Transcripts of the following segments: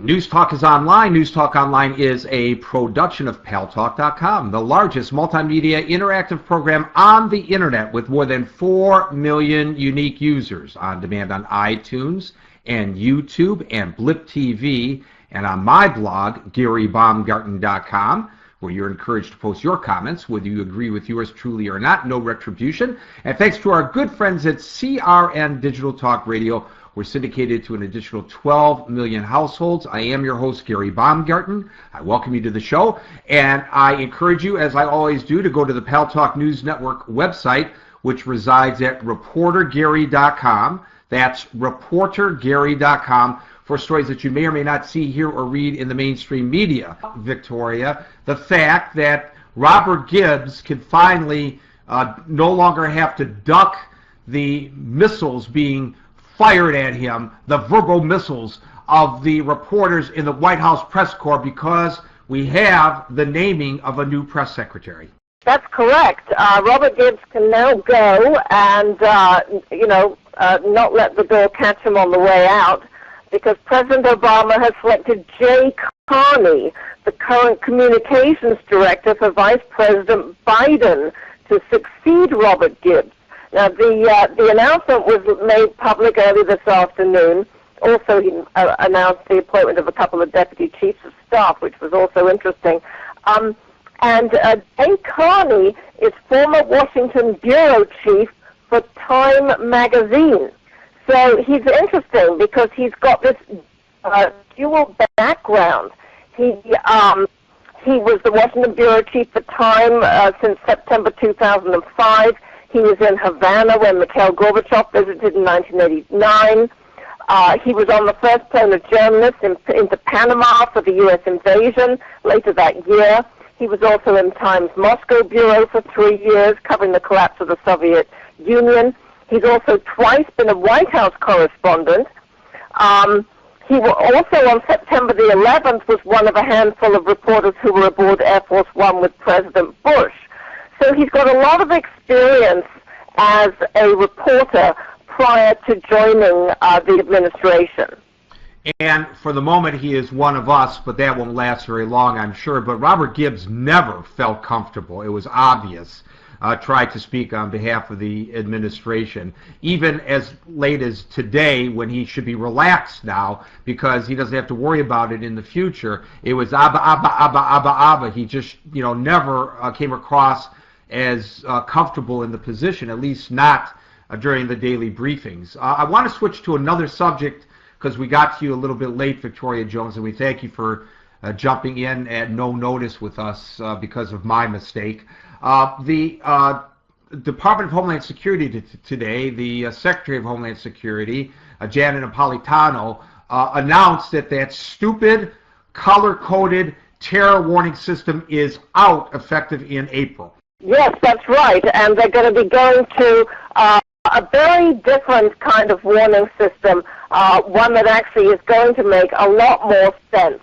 News Talk is online. News Talk Online is a production of paltalk.com, the largest multimedia interactive program on the internet with more than 4 million unique users on demand on iTunes and YouTube and Blip TV, and on my blog, GaryBaumgarten.com, where you're encouraged to post your comments, whether you agree with yours truly or not. No retribution. And thanks to our good friends at CRN Digital Talk Radio, we're syndicated to an additional 12 million households. I am your host, Gary Baumgarten. I welcome you to the show, and I encourage you, as I always do, to go to the Pal Talk News Network website, which resides at reportergary.com. That's reportergary.com for stories that you may or may not see, hear, or read in the mainstream media. Victoria, the fact that Robert Gibbs can finally no longer have to duck the missiles being fired at him, the verbal missiles of the reporters in the White House press corps, because we have the naming of a new press secretary. That's correct. Robert Gibbs can now go and, not let the door catch him on the way out, because President Obama has selected Jay Carney, the current communications director for Vice President Biden, to succeed Robert Gibbs. Now, the announcement was made public early this afternoon. Also, he announced the appointment of a couple of deputy chiefs of staff, which was also interesting. Jay Carney is former Washington bureau chief for Time magazine. So he's interesting because he's got this dual background. He was the Washington bureau chief for Time since September 2005. He was in Havana when Mikhail Gorbachev visited in 1989. He was on the first plane of journalists into Panama for the U.S. invasion later that year. He was also in Time's Moscow bureau for 3 years, covering the collapse of the Soviet Union. He's also twice been a White House correspondent. He also, on September the 11th, was one of a handful of reporters who were aboard Air Force One with President Bush. So he's got a lot of experience as a reporter prior to joining the administration. And for the moment, he is one of us, but that won't last very long, I'm sure. But Robert Gibbs never felt comfortable. It was obvious. Tried to speak on behalf of the administration, even as late as today, when he should be relaxed now because he doesn't have to worry about it in the future. It was Abba, Abba, Abba, Abba, Abba. He just, never came across as comfortable in the position, at least not during the daily briefings. I want to switch to another subject because we got to you a little bit late, Victoria Jones, and we thank you for jumping in at no notice with us because of my mistake. The Department of Homeland Security today, the Secretary of Homeland Security, Janet Napolitano, announced that stupid color-coded terror warning system is out effective in April. Yes, that's right, and they're going to be going to a very different kind of warning system, one that actually is going to make a lot more sense.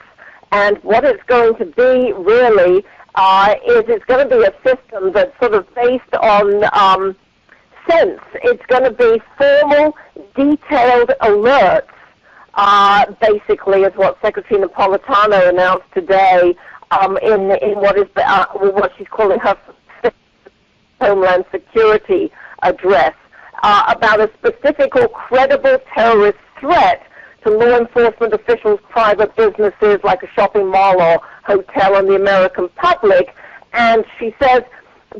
And what it's going to be really is it's going to be a system that's sort of based on sense. It's going to be formal, detailed alerts, basically, is what Secretary Napolitano announced today in what she's calling her Homeland Security address, about a specific or credible terrorist threat to law enforcement officials, private businesses like a shopping mall or hotel, and the American public. And she says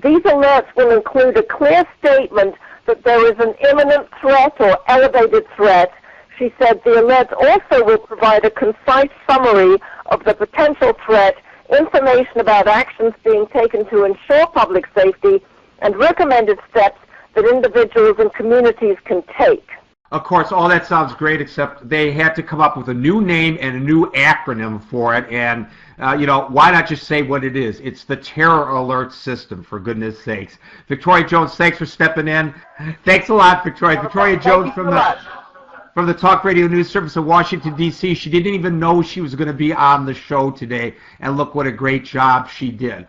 these alerts will include a clear statement that there is an imminent threat or elevated threat. She said the alerts also will provide a concise summary of the potential threat, information about actions being taken to ensure public safety, and recommended steps that individuals and communities can take. Of course, all that sounds great, except they had to come up with a new name and a new acronym for it, and, why not just say what it is? It's the Terror Alert System, for goodness sakes. Victoria Jones, thanks for stepping in. Thanks a lot, Victoria. Victoria Jones from the Talk Radio News Service in Washington, D.C. She didn't even know she was going to be on the show today, and look what a great job she did.